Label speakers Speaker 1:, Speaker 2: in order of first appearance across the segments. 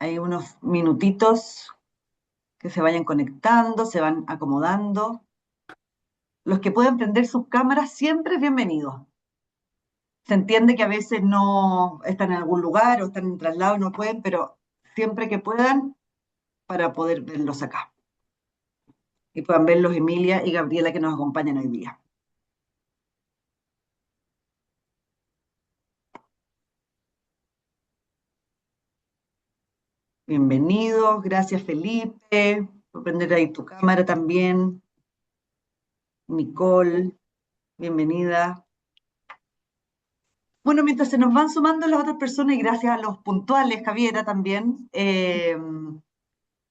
Speaker 1: Hay unos minutitos que se vayan conectando, se van acomodando. Los que pueden prender sus cámaras siempre bienvenidos. Se entiende que a veces no están en algún lugar o están en traslado y no pueden, pero siempre que puedan para poder verlos acá. Y puedan verlos Emilia y Gabriela que nos acompañan hoy día. Bienvenidos, gracias Felipe, por prender ahí tu cámara también. Nicole, bienvenida. Bueno, mientras se nos van sumando las otras personas y gracias a los puntuales, Javiera también,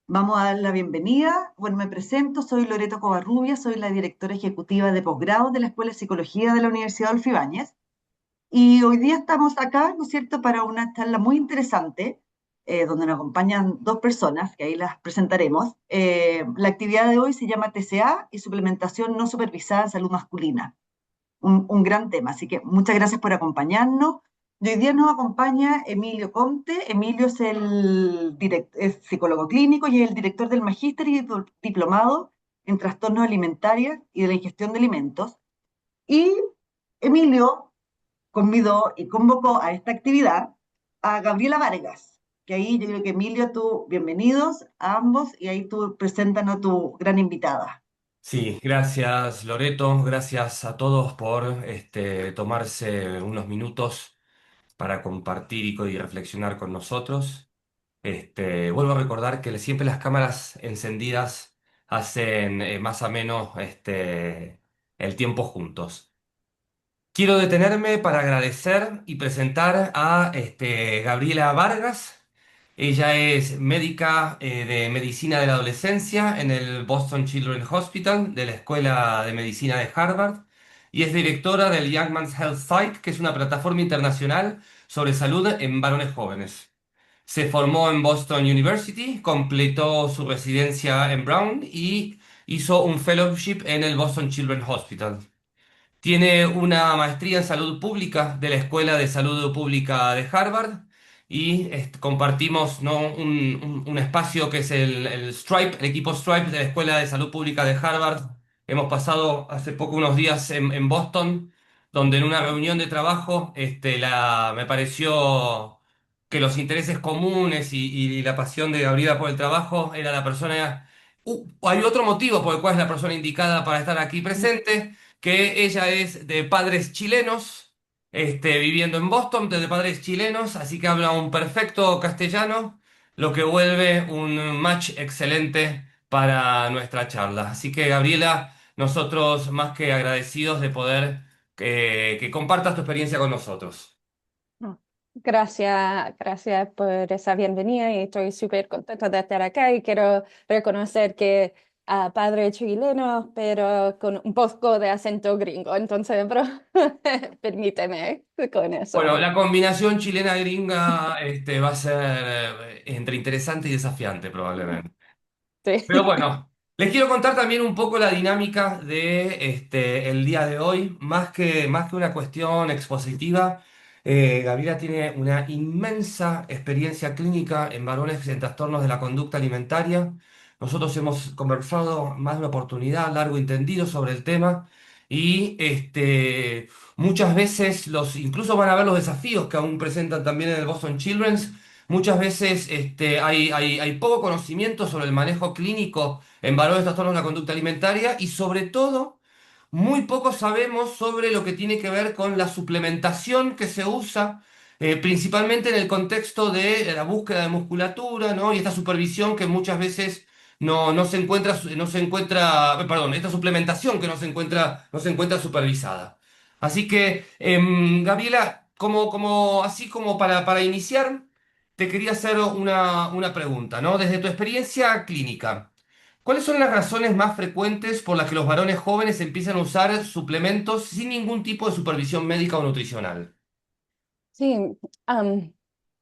Speaker 1: vamos a dar la bienvenida. Bueno, me presento, soy Loreto Covarrubia, soy la directora ejecutiva de posgrado de la Escuela de Psicología de la Universidad Adolfo Ibáñez. Y hoy día estamos acá, ¿no es cierto?, para una charla muy interesante, donde nos acompañan dos personas, que ahí las presentaremos. La actividad de hoy se llama TCA y suplementación no supervisada en salud masculina. Un gran tema, así que muchas gracias por acompañarnos. Y hoy día nos acompaña Emilio Comte. Emilio es psicólogo clínico y es el director del Magíster y diplomado en trastornos alimentarios y de la ingestión de alimentos. Y Emilio convidó y convocó a esta actividad a Gabriela Vargas, que ahí yo creo que Emilio, tú, bienvenidos a ambos, y ahí tú presentan a tu gran invitada.
Speaker 2: Sí, gracias Loreto, gracias a todos por tomarse unos minutos para compartir y reflexionar con nosotros. Vuelvo a recordar que siempre las cámaras encendidas hacen más o menos el tiempo juntos. Quiero detenerme para agradecer y presentar a Gabriela Vargas. Ella es médica de medicina de la adolescencia en el Boston Children's Hospital de la Escuela de Medicina de Harvard y es directora del Young Men's Health Site, que es una plataforma internacional sobre salud en varones jóvenes. Se formó en Boston University, completó su residencia en Brown y hizo un fellowship en el Boston Children's Hospital. Tiene una maestría en salud pública de la Escuela de Salud Pública de Harvard y compartimos, ¿no?, un espacio que es el Stripe, el equipo Stripe de la Escuela de Salud Pública de Harvard. Hemos pasado hace poco unos días en Boston, donde en una reunión de trabajo me pareció que los intereses comunes y la pasión de Gabriela por el trabajo era la persona. Hay otro motivo por el cual es la persona indicada para estar aquí presente, que ella es de padres chilenos, viviendo en Boston, de padres chilenos, así que habla un perfecto castellano, lo que vuelve un match excelente para nuestra charla. Así que, Gabriela, nosotros más que agradecidos de poder que compartas tu experiencia con nosotros.
Speaker 3: Oh, gracias por esa bienvenida y estoy súper contenta de estar acá y quiero reconocer que padre chileno, pero con un poco de acento gringo, entonces, pero permíteme con eso.
Speaker 2: Bueno, la combinación chilena-gringa va a ser entre interesante y desafiante probablemente.
Speaker 3: Sí.
Speaker 2: Pero bueno, les quiero contar también un poco la dinámica de el día de hoy. Más que una cuestión expositiva, Gabriela tiene una inmensa experiencia clínica en varones en trastornos de la conducta alimentaria. Nosotros hemos conversado más de una oportunidad, largo y tendido, sobre el tema y muchas veces incluso van a ver los desafíos que aún presentan también en el Boston Children's. Muchas veces hay poco conocimiento sobre el manejo clínico en varones de trastornos de la conducta alimentaria y sobre todo muy poco sabemos sobre lo que tiene que ver con la suplementación que se usa, principalmente en el contexto de la búsqueda de musculatura, ¿no? Y esta supervisión que muchas veces perdón, esta suplementación que no se encuentra supervisada. Así que, Gabriela, así como para iniciar, te quería hacer una pregunta, ¿no? Desde tu experiencia clínica, ¿cuáles son las razones más frecuentes por las que los varones jóvenes empiezan a usar suplementos sin ningún tipo de supervisión médica o nutricional?
Speaker 3: Sí, am,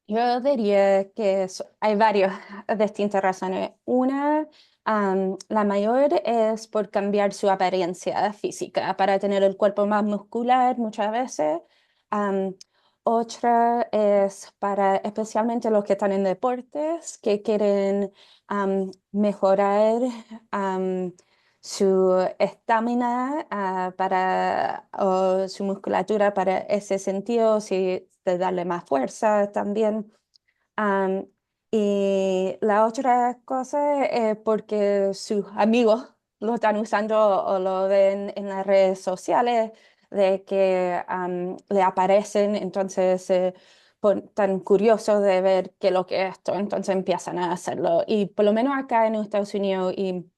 Speaker 3: yo diría que hay varias distintas razones. Una, la mayor es por cambiar su apariencia física para tener el cuerpo más muscular muchas veces. Otra es para especialmente los que están en deportes, que quieren mejorar am, su estamina o su musculatura para ese sentido, si de darle más fuerza también. Am, y la otra cosa es porque sus amigos lo están usando o lo ven en las redes sociales, de que le aparecen, entonces tan curiosos de ver qué es lo que es esto, entonces empiezan a hacerlo. Y por lo menos acá en Estados Unidos, y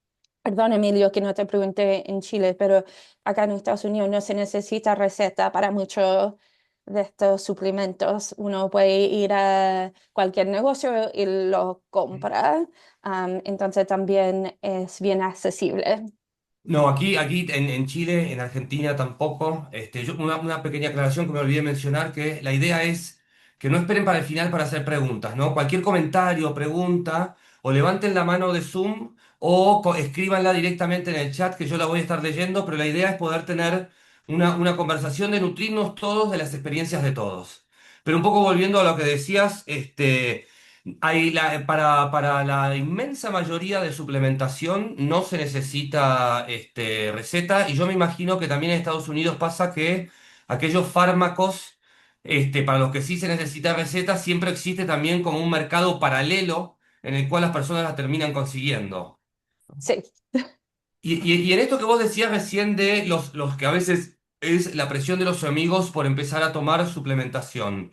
Speaker 3: perdón Emilio que no te pregunté en Chile, pero acá en Estados Unidos no se necesita receta para muchos de estos suplementos. Uno puede ir a cualquier negocio y lo compra. Entonces también es bien accesible.
Speaker 2: No, aquí en Chile, en Argentina tampoco. Una pequeña aclaración que me olvidé mencionar, que la idea es que no esperen para el final para hacer preguntas, ¿no? Cualquier comentario o pregunta, o levanten la mano de Zoom o escríbanla directamente en el chat que yo la voy a estar leyendo, pero la idea es poder tener una conversación de nutrirnos todos de las experiencias de todos. Pero un poco volviendo a lo que decías, para la inmensa mayoría de suplementación no se necesita receta, y yo me imagino que también en Estados Unidos pasa que aquellos fármacos para los que sí se necesita receta, siempre existe también como un mercado paralelo en el cual las personas la terminan consiguiendo.
Speaker 3: Sí.
Speaker 2: Y en esto que vos decías recién de los que a veces es la presión de los amigos por empezar a tomar suplementación.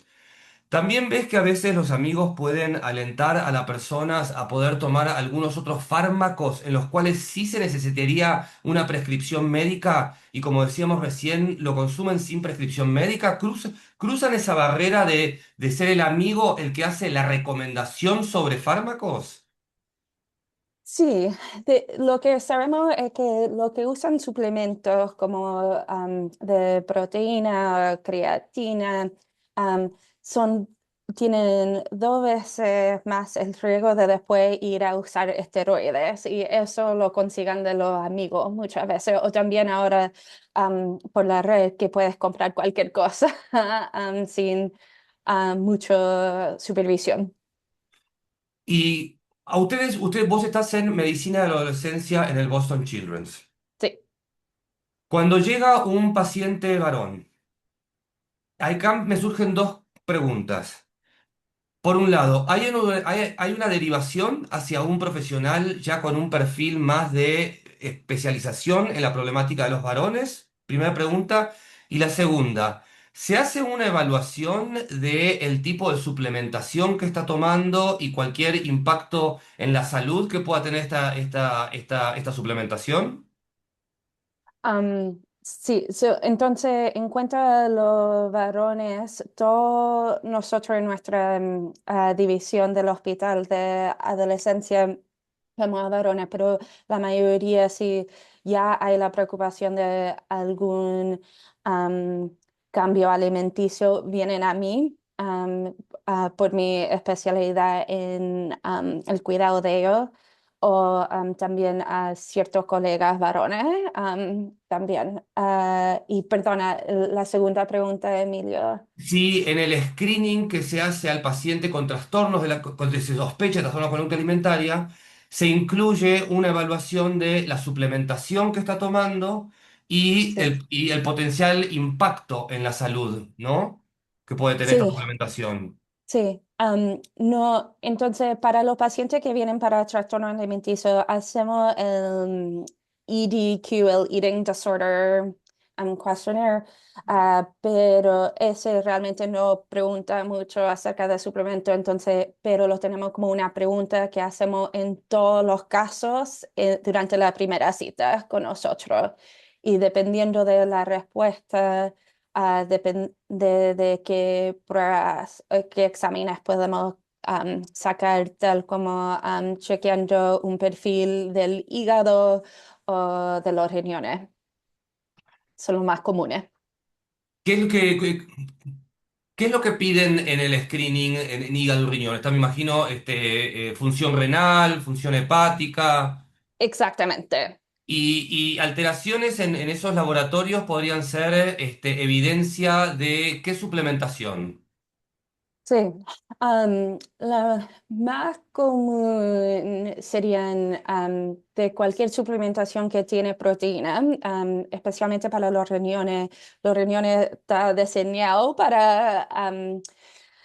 Speaker 2: También ves que a veces los amigos pueden alentar a las personas a poder tomar algunos otros fármacos en los cuales sí se necesitaría una prescripción médica y, como decíamos recién, lo consumen sin prescripción médica. ¿Cruzan esa barrera de ser el amigo el que hace la recomendación sobre fármacos?
Speaker 3: Sí, lo que sabemos es que lo que usan suplementos como de proteína, creatina, am, son, tienen 2 veces más el riesgo de después ir a usar esteroides y eso lo consigan de los amigos muchas veces o también ahora por la red que puedes comprar cualquier cosa sin mucha supervisión.
Speaker 2: Y a vos estás en medicina de la adolescencia en el Boston Children's.
Speaker 3: Sí,
Speaker 2: Cuando llega un paciente varón, acá me surgen dos preguntas. Por un lado, ¿hay una derivación hacia un profesional ya con un perfil más de especialización en la problemática de los varones? Primera pregunta. Y la segunda, ¿se hace una evaluación del tipo de suplementación que está tomando y cualquier impacto en la salud que pueda tener esta suplementación?
Speaker 3: Sí, entonces en cuanto a los varones, todos nosotros en nuestra división del hospital de adolescencia vemos a varones, pero la mayoría sí ya hay la preocupación de algún am, cambio alimenticio, vienen a mí por mi especialidad en el cuidado de ellos o también a ciertos colegas varones también. Y perdona, la segunda pregunta, Emilio.
Speaker 2: Si en el screening que se hace al paciente con trastornos de se sospecha de trastorno de conducta alimentaria, se incluye una evaluación de la suplementación que está tomando
Speaker 3: Sí,
Speaker 2: y el potencial impacto en la salud, ¿no? Que puede tener esta
Speaker 3: sí,
Speaker 2: suplementación.
Speaker 3: sí. No, entonces, para los pacientes que vienen para trastorno alimenticio, hacemos el EDQ, el Eating Disorder Questionnaire, pero ese realmente no pregunta mucho acerca del suplemento, entonces, pero lo tenemos como una pregunta que hacemos en todos los casos durante la primera cita con nosotros. Y dependiendo de la respuesta depende de qué pruebas, qué exámenes podemos sacar, tal como chequeando un perfil del hígado o de los riñones. Son los más comunes.
Speaker 2: ¿Qué es lo qué es lo que piden en el screening en hígado y riñón? Me imagino función renal, función hepática.
Speaker 3: Exactamente.
Speaker 2: Y alteraciones en esos laboratorios podrían ser evidencia de qué suplementación.
Speaker 3: Sí, la más común serían de cualquier suplementación que tiene proteína, especialmente para los riñones. Los riñones está diseñado para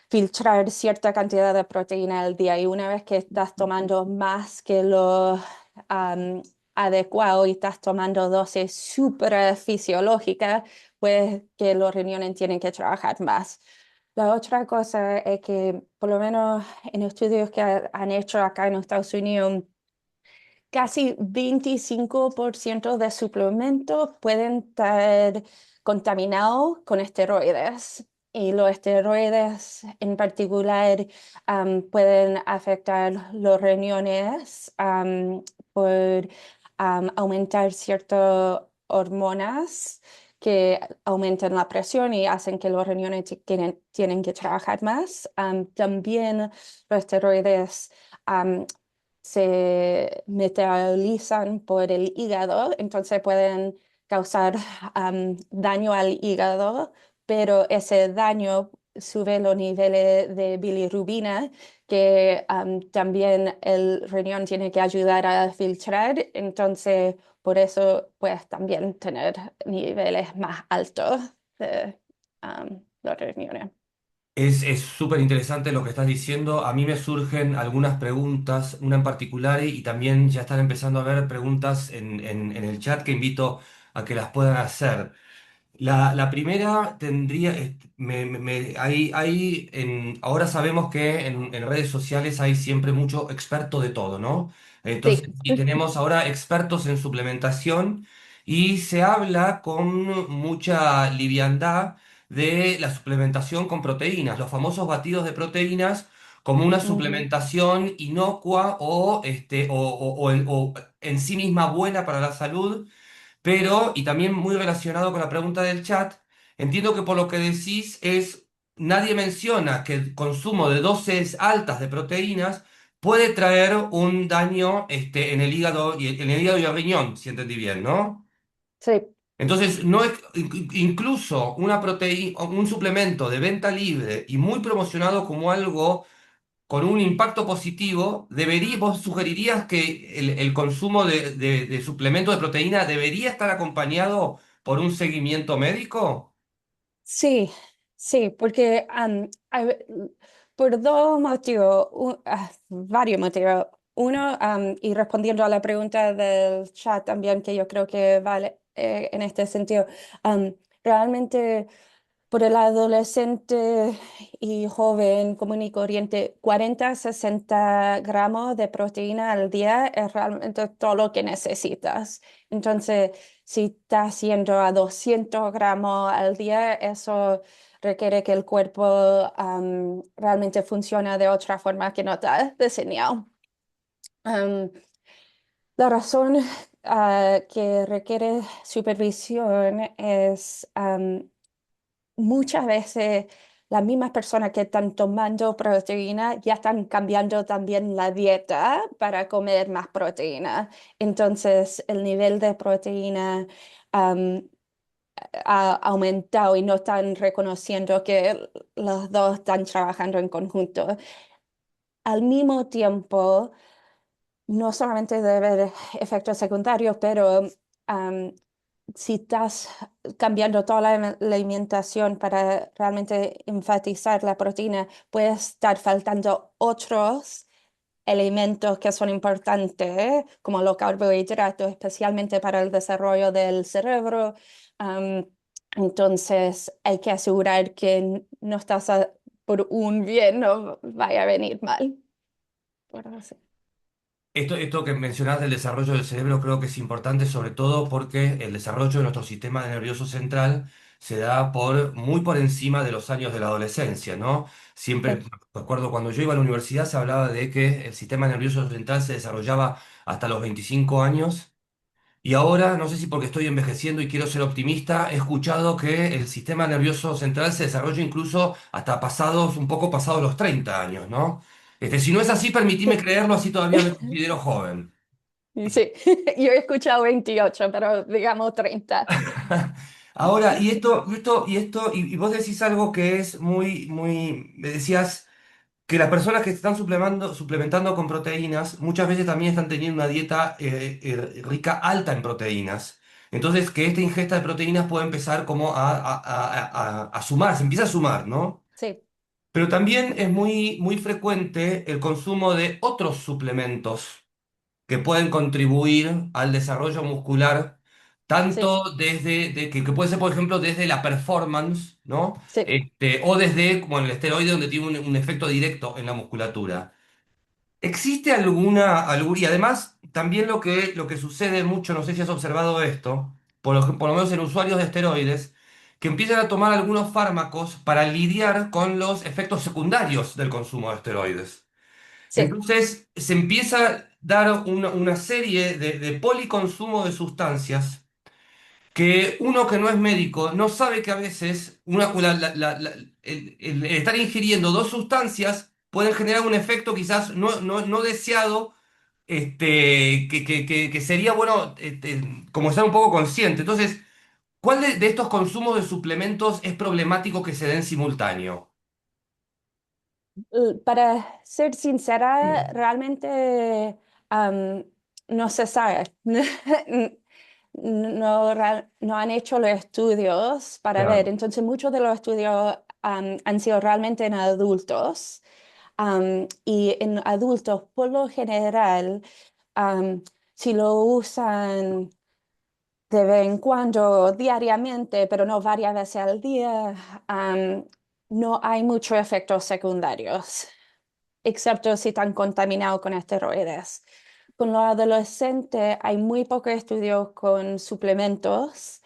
Speaker 3: filtrar cierta cantidad de proteína al día y una vez que estás tomando más que lo adecuado y estás tomando dosis súper fisiológicas, pues que los riñones tienen que trabajar más. La otra cosa es que, por lo menos en estudios que han hecho acá en Estados Unidos, casi 25% de suplementos pueden estar contaminados con esteroides. Y los esteroides en particular pueden afectar los riñones por aumentar ciertas hormonas que aumentan la presión y hacen que los riñones tienen que trabajar más. También los esteroides se metabolizan por el hígado, entonces pueden causar daño al hígado, pero ese daño sube los niveles de bilirrubina que también el riñón tiene que ayudar a filtrar, entonces por eso puedes también tener niveles más altos de los riñones.
Speaker 2: Es súper interesante lo que estás diciendo. A mí me surgen algunas preguntas, una en particular, y también ya están empezando a haber preguntas en el chat que invito a que las puedan hacer. La primera tendría, ahora sabemos que en redes sociales hay siempre mucho experto de todo, ¿no? Entonces,
Speaker 3: Sí.
Speaker 2: y tenemos ahora expertos en suplementación y se habla con mucha liviandad de la suplementación con proteínas, los famosos batidos de proteínas como una
Speaker 3: Ujú.
Speaker 2: suplementación inocua o en sí misma buena para la salud, pero, y también muy relacionado con la pregunta del chat, entiendo que por lo que decís nadie menciona que el consumo de dosis altas de proteínas puede traer un daño en el hígado en el hígado y el riñón, si entendí bien, ¿no?
Speaker 3: Sí.
Speaker 2: Entonces, no es- incluso una proteína, un suplemento de venta libre y muy promocionado como algo con un impacto positivo, vos sugerirías que el consumo de suplemento de proteína debería estar acompañado por un seguimiento médico?
Speaker 3: Sí, sí, porque por dos motivos, varios motivos. Uno, y respondiendo a la pregunta del chat también, que yo creo que vale en este sentido, realmente por el adolescente y joven común y corriente, 40 a 60 gramos de proteína al día es realmente todo lo que necesitas. Entonces, si estás yendo a 200 gramos al día, eso requiere que el cuerpo realmente funcione de otra forma que no está diseñado. Am, la razón que requiere supervisión es muchas veces las mismas personas que están tomando proteína ya están cambiando también la dieta para comer más proteína. Entonces, el nivel de proteína am, ha aumentado y no están reconociendo que los dos están trabajando en conjunto. Al mismo tiempo, no solamente debe haber efectos secundarios, pero am, si estás cambiando toda la alimentación para realmente enfatizar la proteína, puede estar faltando otros elementos que son importantes, como los carbohidratos, especialmente para el desarrollo del cerebro. Am, entonces, hay que asegurar que no estás por un bien, no vaya a venir mal. Por así.
Speaker 2: Esto que mencionás del desarrollo del cerebro creo que es importante, sobre todo porque el desarrollo de nuestro sistema nervioso central se da muy por encima de los años de la adolescencia, ¿no? Siempre,
Speaker 3: Sí.
Speaker 2: me acuerdo cuando yo iba a la universidad se hablaba de que el sistema nervioso central se desarrollaba hasta los 25 años. Y ahora, no sé si porque estoy envejeciendo y quiero ser optimista, he escuchado que el sistema nervioso central se desarrolla incluso hasta un poco pasados los 30 años, ¿no? Si no es así, permitime
Speaker 3: Sí.
Speaker 2: creerlo, así todavía me considero joven.
Speaker 3: Sí, yo he escuchado 28, pero digamos 30.
Speaker 2: Ahora, y vos decís algo que es me decías que las personas que están suplementando con proteínas muchas veces también están teniendo una dieta rica, alta en proteínas. Entonces, que esta ingesta de proteínas puede empezar como a sumar, se empieza a sumar, ¿no?
Speaker 3: Sí,
Speaker 2: Pero también es muy frecuente el consumo de otros suplementos que pueden contribuir al desarrollo muscular,
Speaker 3: sí,
Speaker 2: tanto que puede ser, por ejemplo, desde la performance, ¿no?
Speaker 3: sí,
Speaker 2: O desde, como el esteroide, donde tiene un efecto directo en la musculatura. ¿Existe y además, también lo que sucede mucho, no sé si has observado esto, por lo menos en usuarios de esteroides, que empiezan a tomar algunos fármacos para lidiar con los efectos secundarios del consumo de esteroides.
Speaker 3: sí.
Speaker 2: Entonces se empieza a dar una serie de policonsumo de sustancias que uno que no es médico no sabe que a veces el estar ingiriendo dos sustancias pueden generar un efecto quizás no deseado, que sería bueno, como estar un poco consciente. Entonces, ¿cuál de estos consumos de suplementos es problemático que se den simultáneo?
Speaker 3: Para ser sincera, realmente am, no se sabe. No han hecho los estudios para ver.
Speaker 2: Claro.
Speaker 3: Entonces, muchos de los estudios han sido realmente en adultos. Y en adultos, por lo general, am, si lo usan de vez en cuando, diariamente, pero no varias veces al día, no hay muchos efectos secundarios, excepto si están contaminados con esteroides. Con los adolescentes hay muy pocos estudios con suplementos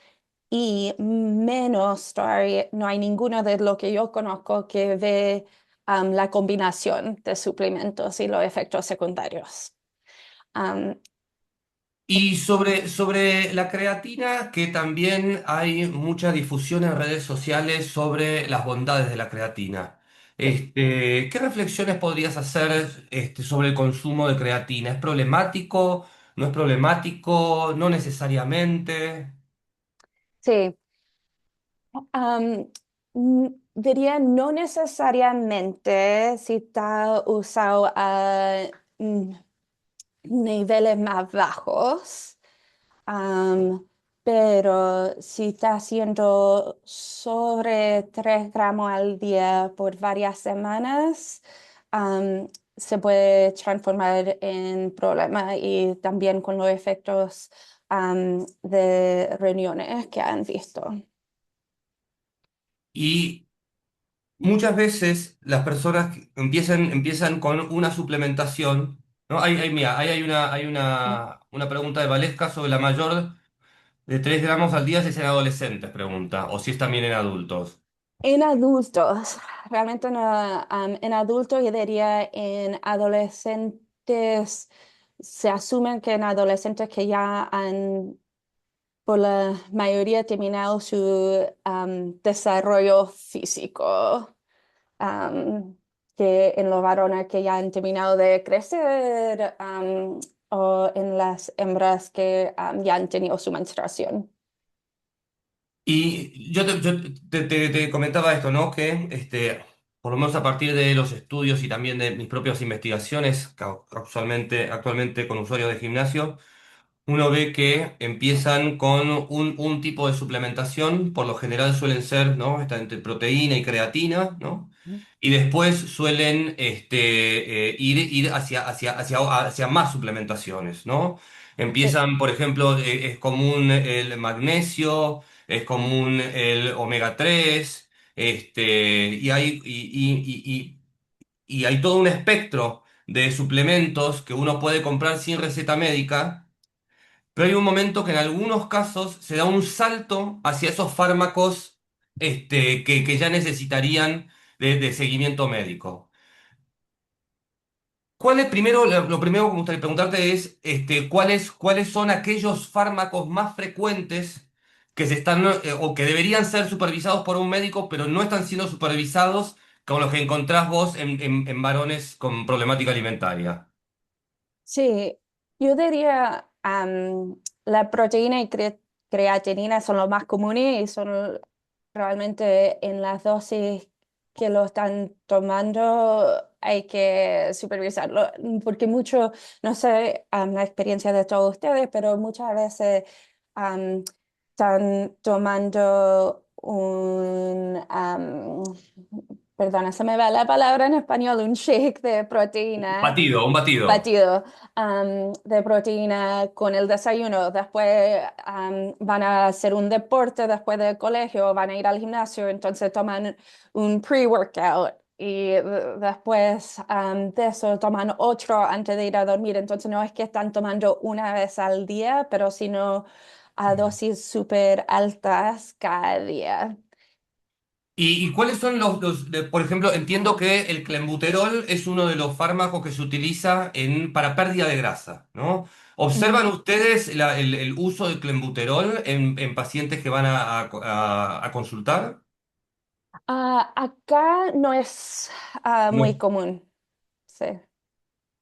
Speaker 3: y menos todavía, no hay ninguno de lo que yo conozco que ve la combinación de suplementos y los efectos secundarios. Um,
Speaker 2: Y sobre la creatina, que también hay mucha difusión en redes sociales sobre las bondades de la creatina.
Speaker 3: sí.
Speaker 2: ¿Qué reflexiones podrías hacer, sobre el consumo de creatina? ¿Es problemático? ¿No es problemático? ¿No necesariamente?
Speaker 3: Sí, diría no necesariamente si está usado a mm, niveles más bajos, am, pero si está haciendo sobre 3 gramos al día por varias semanas, am, se puede transformar en problema y también con los efectos de riñones que han visto.
Speaker 2: Y muchas veces las personas que empiezan con una suplementación, ¿no? Mira, ahí una pregunta de Valesca sobre la mayor de 3 gramos al día si es en adolescentes, pregunta, o si es también en adultos.
Speaker 3: En adultos, realmente no, en adultos yo diría en adolescentes, se asume que en adolescentes que ya han por la mayoría terminado su desarrollo físico, am, que en los varones que ya han terminado de crecer, o en las hembras que ya han tenido su menstruación.
Speaker 2: Y te comentaba esto, ¿no? Que por lo menos a partir de los estudios y también de mis propias investigaciones, actualmente con usuarios de gimnasio, uno ve que empiezan con un tipo de suplementación, por lo general suelen ser, ¿no? Está entre proteína y creatina, ¿no? Y después suelen ir hacia más suplementaciones, ¿no?
Speaker 3: Sí,
Speaker 2: Empiezan, por ejemplo, es común el magnesio, es común el omega 3, y hay todo un espectro de suplementos que uno puede comprar sin receta médica, pero hay un momento que en algunos casos se da un salto hacia esos fármacos, que ya necesitarían de seguimiento médico. Lo primero que me gustaría preguntarte es, cuáles son aquellos fármacos más frecuentes que se están, o que deberían ser supervisados por un médico, pero no están siendo supervisados, con los que encontrás vos en varones con problemática alimentaria?
Speaker 3: sí, yo diría la proteína y creatinina son los más comunes y son realmente en las dosis que lo están tomando hay que supervisarlo, porque mucho, no sé, la experiencia de todos ustedes, pero muchas veces am, están tomando perdona, se me va la palabra en español, un shake de proteína
Speaker 2: Un batido.
Speaker 3: batido de proteína con el desayuno. Después van a hacer un deporte después del colegio, van a ir al gimnasio, entonces toman un pre-workout y después de eso toman otro antes de ir a dormir. Entonces no es que están tomando una vez al día, pero sino a dosis súper altas cada día.
Speaker 2: Y cuáles son por ejemplo, entiendo que el clenbuterol es uno de los fármacos que se utiliza para pérdida de grasa, ¿no? ¿Observan ustedes el uso del clenbuterol en pacientes que van a consultar?
Speaker 3: Acá no es muy
Speaker 2: No.
Speaker 3: común. Sí.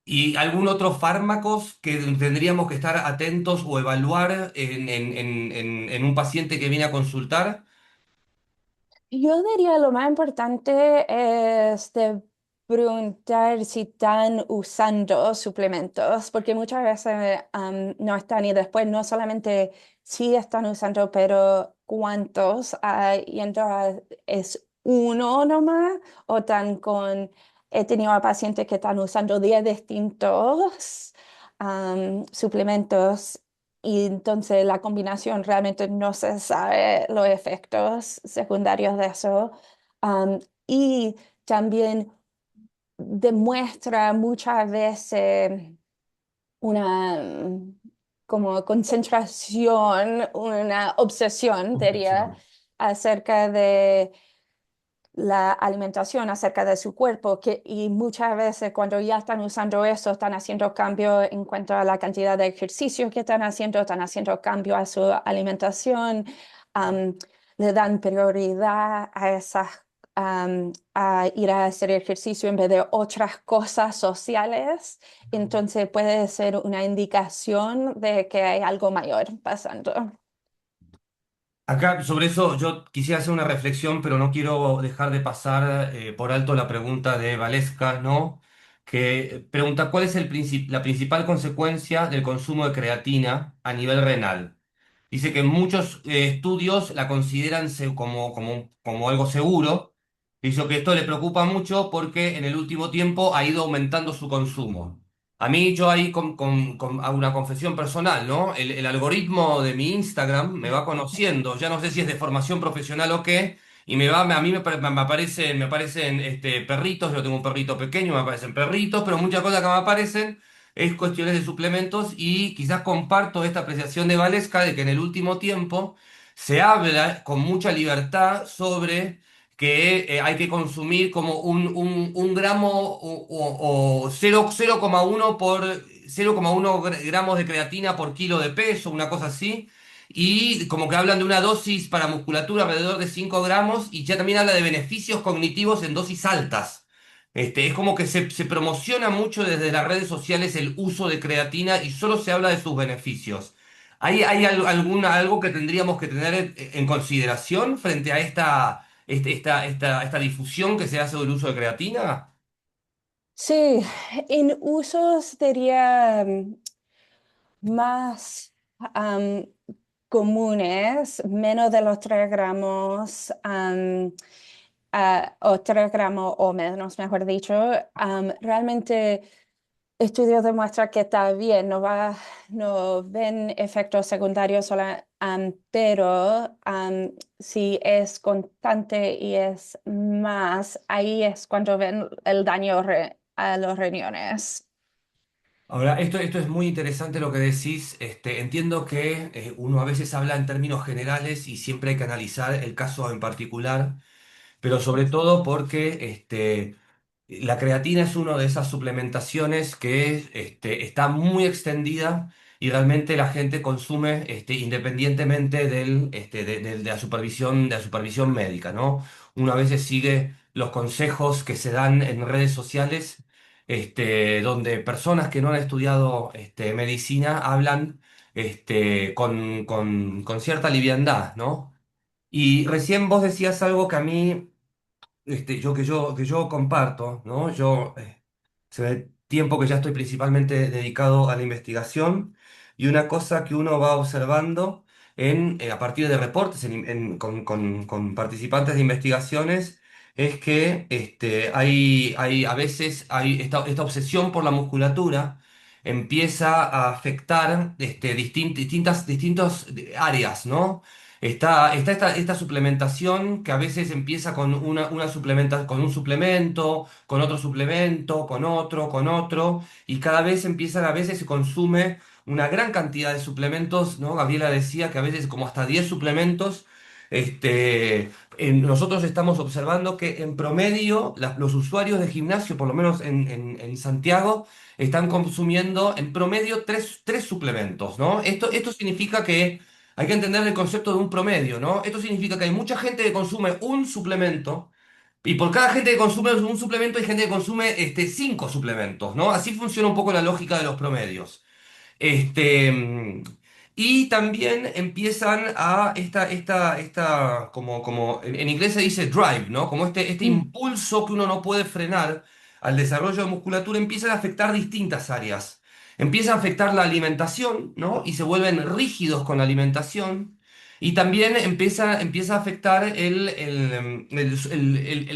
Speaker 2: ¿Y algún otro fármacos que tendríamos que estar atentos o evaluar en un paciente que viene a consultar?
Speaker 3: Yo diría lo más importante es de preguntar si están usando suplementos, porque muchas veces no están y después no solamente si están usando, pero cuántos. Y entonces es uno nomás o están con, he tenido a pacientes que están usando 10 distintos suplementos y entonces la combinación realmente no se sabe los efectos secundarios de eso. Y también demuestra muchas veces una como concentración, una obsesión, diría,
Speaker 2: Objeción.
Speaker 3: acerca de la alimentación acerca de su cuerpo y muchas veces cuando ya están usando eso, están haciendo cambio en cuanto a la cantidad de ejercicio que están haciendo cambio a su alimentación, am, le dan prioridad a esas, a ir a hacer ejercicio en vez de otras cosas sociales, entonces puede ser una indicación de que hay algo mayor pasando.
Speaker 2: Acá sobre eso yo quisiera hacer una reflexión, pero no quiero dejar de pasar por alto la pregunta de Valesca, ¿no? Que pregunta cuál es la principal consecuencia del consumo de creatina a nivel renal. Dice que muchos estudios la consideran como algo seguro. Dice que esto le preocupa mucho porque en el último tiempo ha ido aumentando su consumo. A mí yo ahí hago una confesión personal, ¿no? El algoritmo de mi Instagram me va conociendo, ya no sé si es de formación profesional o qué, y a mí me aparecen perritos, yo tengo un perrito pequeño, me aparecen perritos, pero muchas cosas que me aparecen es cuestiones de suplementos y quizás comparto esta apreciación de Valesca de que en el último tiempo se habla con mucha libertad sobre que hay que consumir como un gramo o 0,1 por 0,1 gramos de creatina por kilo de peso, una cosa así. Y como que hablan de una dosis para musculatura alrededor de 5 gramos y ya también habla de beneficios cognitivos en dosis altas. Es como que se promociona mucho desde las redes sociales el uso de creatina y solo se habla de sus beneficios. ¿Hay algo que tendríamos que tener en consideración frente a esta difusión que se hace del uso de creatina?
Speaker 3: Sí, en usos diría más am, comunes, menos de los 3 gramos o 3 gramos o menos, mejor dicho. Realmente estudios demuestran que está bien, no ven efectos secundarios pero si es constante y es más, ahí es cuando ven el daño a los riñones.
Speaker 2: Ahora, esto es muy interesante lo que decís. Entiendo que uno a veces habla en términos generales y siempre hay que analizar el caso en particular, pero sobre todo porque la creatina es una de esas suplementaciones que está muy extendida y realmente la gente consume independientemente de la supervisión médica, ¿no? Uno a veces sigue los consejos que se dan en redes sociales, donde personas que no han estudiado medicina hablan con cierta liviandad, ¿no? Y recién vos decías algo que a mí que yo comparto, ¿no? Hace tiempo que ya estoy principalmente dedicado a la investigación y una cosa que uno va observando a partir de reportes con participantes de investigaciones es que a veces hay esta obsesión por la musculatura empieza a afectar distintas áreas, ¿no? Está esta suplementación que a veces empieza con con un suplemento, con otro suplemento, con otro, y cada vez a veces se consume una gran cantidad de suplementos, ¿no? Gabriela decía que a veces como hasta 10 suplementos. Nosotros estamos observando que en promedio los usuarios de gimnasio, por lo menos en Santiago, están consumiendo en promedio tres suplementos, ¿no? Esto significa que hay que entender el concepto de un promedio, ¿no? Esto significa que hay mucha gente que consume un suplemento y por cada gente que consume un suplemento hay gente que consume cinco suplementos, ¿no? Así funciona un poco la lógica de los promedios. Este, mm, y también empiezan como en inglés se dice drive, ¿no? Como este
Speaker 3: Mm,
Speaker 2: impulso que uno no puede frenar al desarrollo de musculatura, empiezan a afectar distintas áreas. Empieza a afectar la alimentación, ¿no? Y se vuelven rígidos con la alimentación. Y también empieza a afectar el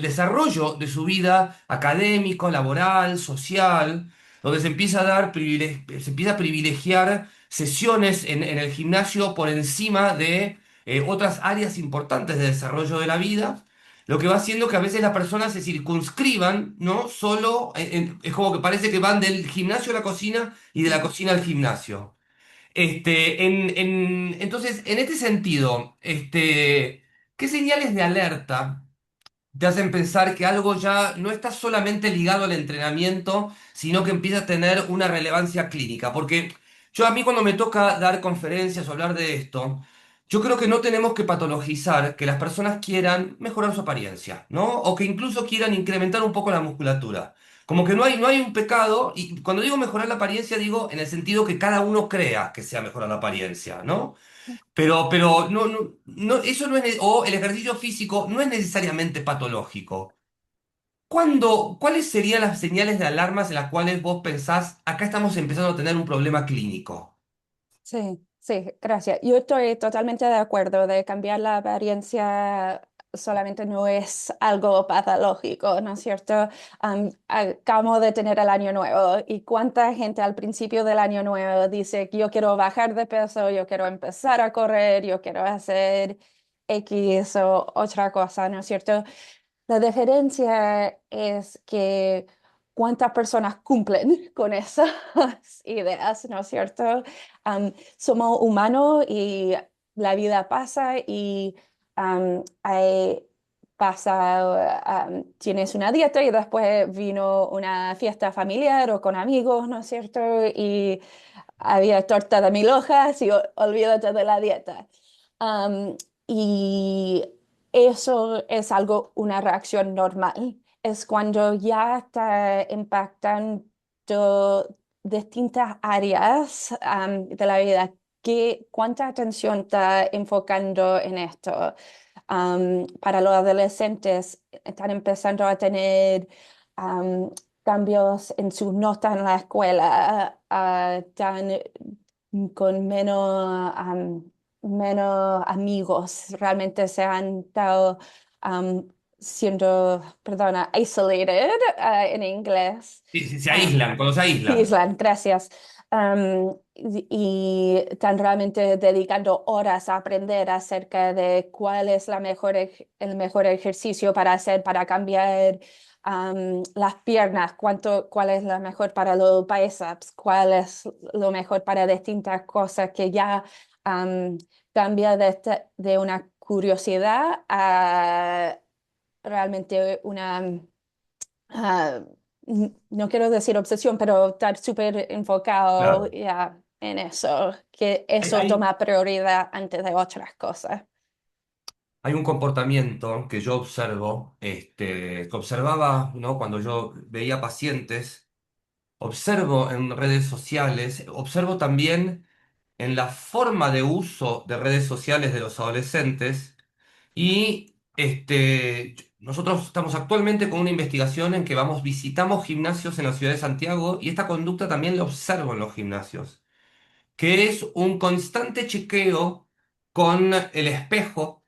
Speaker 2: desarrollo de su vida académico, laboral, social donde se empieza a privilegiar sesiones en el gimnasio por encima de otras áreas importantes de desarrollo de la vida, lo que va haciendo que a veces las personas se circunscriban, ¿no? Solo, es como que parece que van del gimnasio a la cocina y de la cocina al gimnasio. Entonces, en este sentido, ¿qué señales de alerta te hacen pensar que algo ya no está solamente ligado al entrenamiento, sino que empieza a tener una relevancia clínica? Porque a mí cuando me toca dar conferencias o hablar de esto, yo creo que no tenemos que patologizar que las personas quieran mejorar su apariencia, ¿no? O que incluso quieran incrementar un poco la musculatura. Como que no hay un pecado, y cuando digo mejorar la apariencia, digo en el sentido que cada uno crea que sea mejorar la apariencia, ¿no? Pero eso no es, o el ejercicio físico no es necesariamente patológico. ¿Cuáles serían las señales de alarmas en las cuales vos pensás, acá estamos empezando a tener un problema clínico?
Speaker 3: sí, sí, gracias. Yo estoy totalmente de acuerdo de cambiar la apariencia solamente no es algo patológico, ¿no es cierto? Acabo de tener el año nuevo y cuánta gente al principio del año nuevo dice que yo quiero bajar de peso, yo quiero empezar a correr, yo quiero hacer X o otra cosa, ¿no es cierto? La diferencia es que cuántas personas cumplen con esas ideas, ¿no es cierto? Somos humanos y la vida pasa y tienes una dieta y después vino una fiesta familiar o con amigos, ¿no es cierto? Y había torta de 1000 hojas y olvídate de la dieta. Y eso es algo, una reacción normal. Es cuando ya está impactando distintas áreas de la vida. ¿Cuánta atención está enfocando en esto? Para los adolescentes están empezando a tener am, cambios en sus notas en la escuela, están con menos amigos, realmente se han estado um, siendo, perdona, isolated en inglés.
Speaker 2: Sí, se
Speaker 3: Ah,
Speaker 2: aíslan, cuando se aíslan.
Speaker 3: Island, gracias. Y están realmente dedicando horas a aprender acerca de cuál es el mejor ejercicio para hacer para cambiar las piernas, cuál es lo mejor para los biceps, cuál es lo mejor para distintas cosas que ya um, cambia de una curiosidad a realmente ah, no quiero decir obsesión, pero estar súper enfocado
Speaker 2: Claro.
Speaker 3: ya en eso, que
Speaker 2: Hay,
Speaker 3: eso
Speaker 2: hay-
Speaker 3: toma prioridad antes de otras cosas.
Speaker 2: hay un comportamiento que yo observo, que observaba, ¿no? Cuando yo veía pacientes, observo en redes sociales, observo también en la forma de uso de redes sociales de los adolescentes y nosotros estamos actualmente con una investigación en que visitamos gimnasios en la ciudad de Santiago y esta conducta también la observo en los gimnasios, que es un constante chequeo con el espejo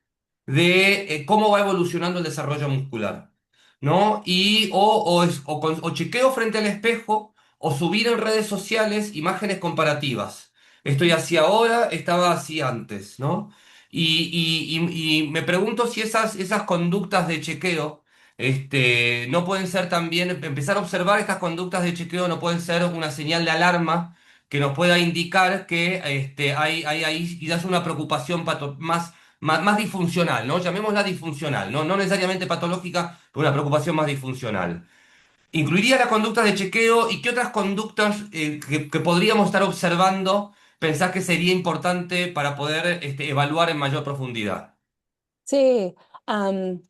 Speaker 2: de cómo va evolucionando el desarrollo muscular, ¿no? Y o chequeo frente al espejo o subir en redes sociales imágenes comparativas. Estoy así ahora, estaba así antes, ¿no? Y me pregunto si esas conductas de chequeo no pueden ser también, empezar a observar estas conductas de chequeo no pueden ser una señal de alarma que nos pueda indicar que hay ahí quizás una preocupación más disfuncional, ¿no? Llamémosla disfuncional, ¿no? No necesariamente patológica, pero una preocupación más disfuncional. ¿Incluiría la conducta de chequeo y qué otras conductas que podríamos estar observando pensás que sería importante para poder evaluar en mayor profundidad?
Speaker 3: Sí, am,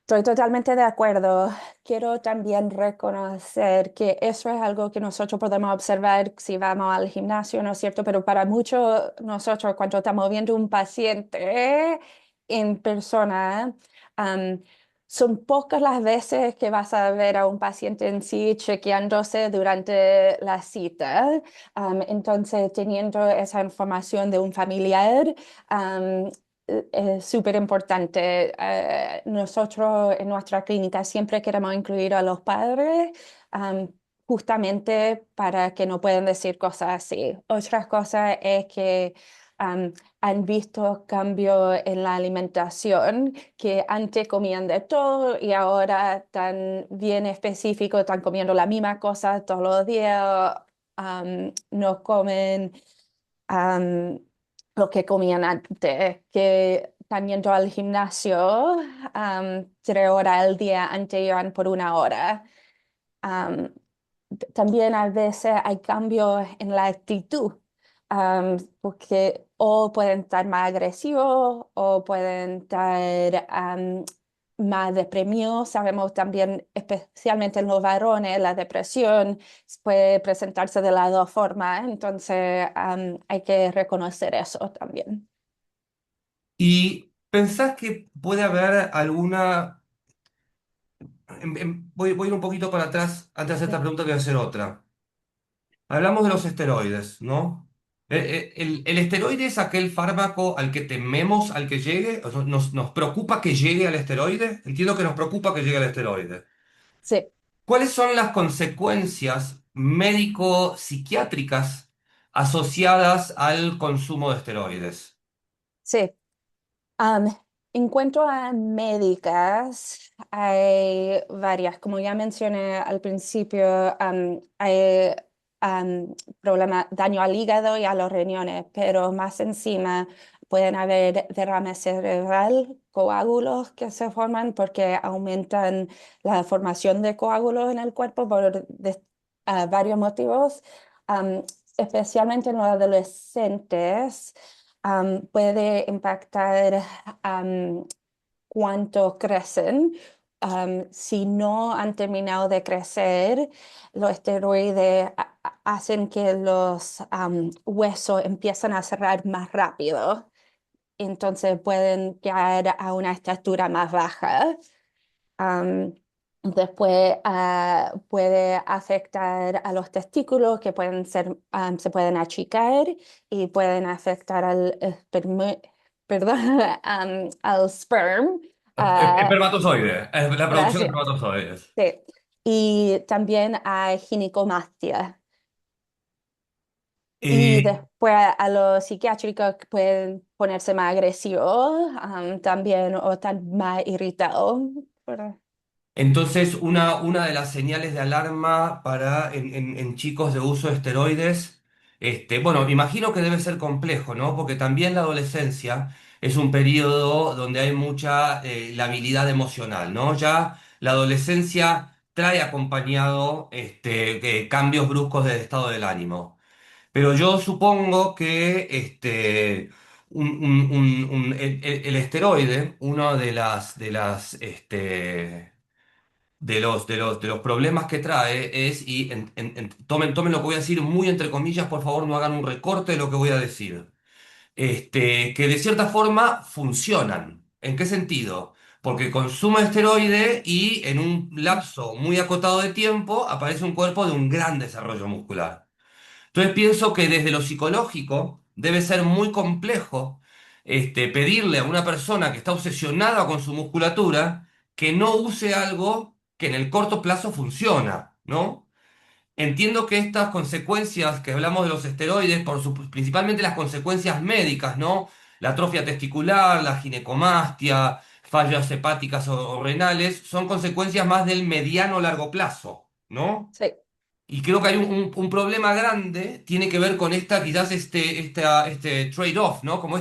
Speaker 3: estoy totalmente de acuerdo. Quiero también reconocer que eso es algo que nosotros podemos observar si vamos al gimnasio, ¿no es cierto? Pero para muchos nosotros, cuando estamos viendo un paciente en persona, am, son pocas las veces que vas a ver a un paciente en sí chequeándose durante la cita. Entonces, teniendo esa información de un familiar, es súper importante. Nosotros en nuestra clínica siempre queremos incluir a los padres, am, justamente para que no puedan decir cosas así. Otra cosa es que am, han visto cambio en la alimentación, que antes comían de todo y ahora están bien específicos, están comiendo la misma cosa todos los días, no comen am, lo que comían antes, que están yendo al gimnasio 3 horas al día, antes iban por 1 hora. Am, También a veces hay cambios en la actitud, porque o pueden estar más agresivos o pueden estar más deprimidos. Sabemos también, especialmente en los varones, la depresión puede presentarse de las dos formas, entonces hay que reconocer eso también.
Speaker 2: ¿Y pensás que puede haber alguna... voy a ir un poquito para atrás antes de hacer esta
Speaker 3: Sí,
Speaker 2: pregunta, voy a hacer otra. Hablamos de los esteroides, ¿no? El esteroide es aquel fármaco al que tememos al que llegue, o sea, nos preocupa que llegue al esteroide. Entiendo que nos preocupa que llegue al esteroide.
Speaker 3: sí,
Speaker 2: ¿Cuáles son las consecuencias médico-psiquiátricas asociadas al consumo de esteroides?
Speaker 3: sí. Am, en cuanto a médicas, hay varias. Como ya mencioné al principio, hay problema, daño al hígado y a los riñones, pero más encima pueden haber derrame cerebral, coágulos que se forman porque aumentan la formación de coágulos en el cuerpo por varios motivos, am, especialmente en los adolescentes puede impactar am, cuánto crecen. Si no han terminado de crecer, los esteroides hacen que los huesos empiezan a cerrar más rápido. Entonces pueden llegar a una estatura más baja. Am, Después puede afectar a los testículos que pueden ser, se pueden achicar y pueden afectar al perdón, al sperm. ah,
Speaker 2: Espermatozoide, la producción de
Speaker 3: Gracias.
Speaker 2: espermatozoides.
Speaker 3: Sí. Y también hay ginecomastia. Y
Speaker 2: Eh,
Speaker 3: después a los psiquiátricos que pueden ponerse más agresivos, también o están más irritados.
Speaker 2: entonces, una de las señales de alarma en chicos de uso de esteroides, bueno, me imagino que debe ser complejo, ¿no? Porque también la adolescencia es un periodo donde hay mucha labilidad emocional, ¿no? Ya la adolescencia trae acompañado cambios bruscos del estado del ánimo. Pero yo supongo que el esteroide, una de las de los problemas que trae es, y tomen lo que voy a decir muy entre comillas, por favor, no hagan un recorte de lo que voy a decir. Que de cierta forma funcionan. ¿En qué sentido? Porque consume esteroide y en un lapso muy acotado de tiempo aparece un cuerpo de un gran desarrollo muscular. Entonces pienso que desde lo psicológico debe ser muy complejo pedirle a una persona que está obsesionada con su musculatura que no use algo que en el corto plazo funciona, ¿no? Entiendo que estas consecuencias que hablamos de los esteroides, principalmente las consecuencias médicas, ¿no? La atrofia testicular, la ginecomastia, fallas hepáticas o renales, son consecuencias más del mediano largo plazo, ¿no?
Speaker 3: Sí,
Speaker 2: Y creo que hay un problema grande, tiene que ver con quizás este trade-off, ¿no? Como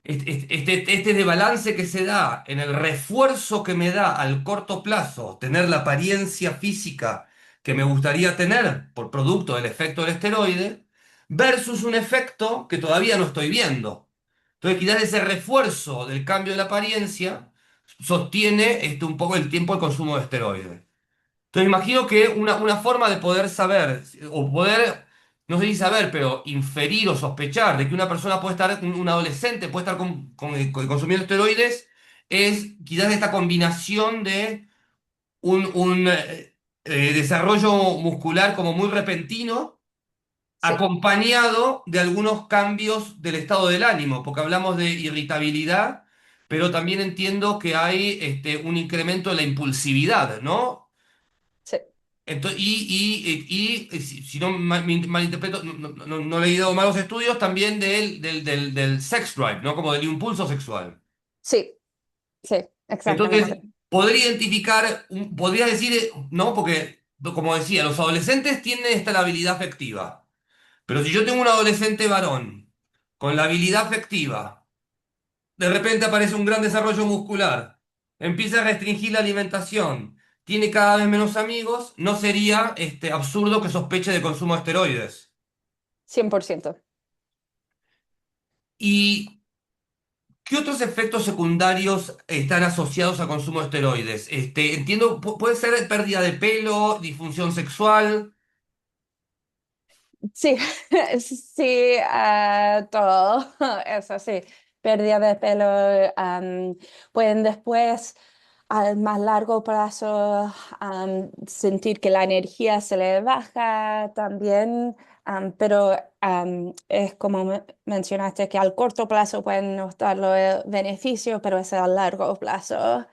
Speaker 2: este desbalance que se da en el refuerzo que me da al corto plazo tener la apariencia física que me gustaría tener por producto del efecto del esteroide, versus un efecto que todavía no estoy viendo. Entonces, quizás ese refuerzo del cambio de la apariencia sostiene un poco el tiempo de consumo de esteroides. Entonces imagino que una forma de poder saber, o poder, no sé si saber, pero inferir o sospechar de que una persona puede estar, un adolescente puede estar consumiendo esteroides, es quizás esta combinación de un desarrollo muscular como muy repentino,
Speaker 3: sí,
Speaker 2: acompañado de algunos cambios del estado del ánimo, porque hablamos de irritabilidad, pero también entiendo que hay un incremento de la impulsividad, ¿no?
Speaker 3: sí,
Speaker 2: Entonces, si no malinterpreto, no he leído malos estudios también del sex drive, ¿no? Como del impulso sexual.
Speaker 3: sí, sí,
Speaker 2: Entonces,
Speaker 3: exactamente.
Speaker 2: podría identificar, podría decir, ¿no? Porque, como decía, los adolescentes tienen esta la habilidad afectiva. Pero si yo tengo un adolescente varón con la habilidad afectiva, de repente aparece un gran desarrollo muscular, empieza a restringir la alimentación, tiene cada vez menos amigos, no sería absurdo que sospeche de consumo de esteroides.
Speaker 3: 100%.
Speaker 2: ¿Y qué otros efectos secundarios están asociados al consumo de esteroides? Entiendo, puede ser pérdida de pelo, disfunción sexual.
Speaker 3: Sí, sí, todo eso sí. Pérdida de pelo, pueden después, al más largo plazo, sentir que la energía se le baja también, pero es como mencionaste que al corto plazo pueden notar los beneficios, pero es a largo plazo.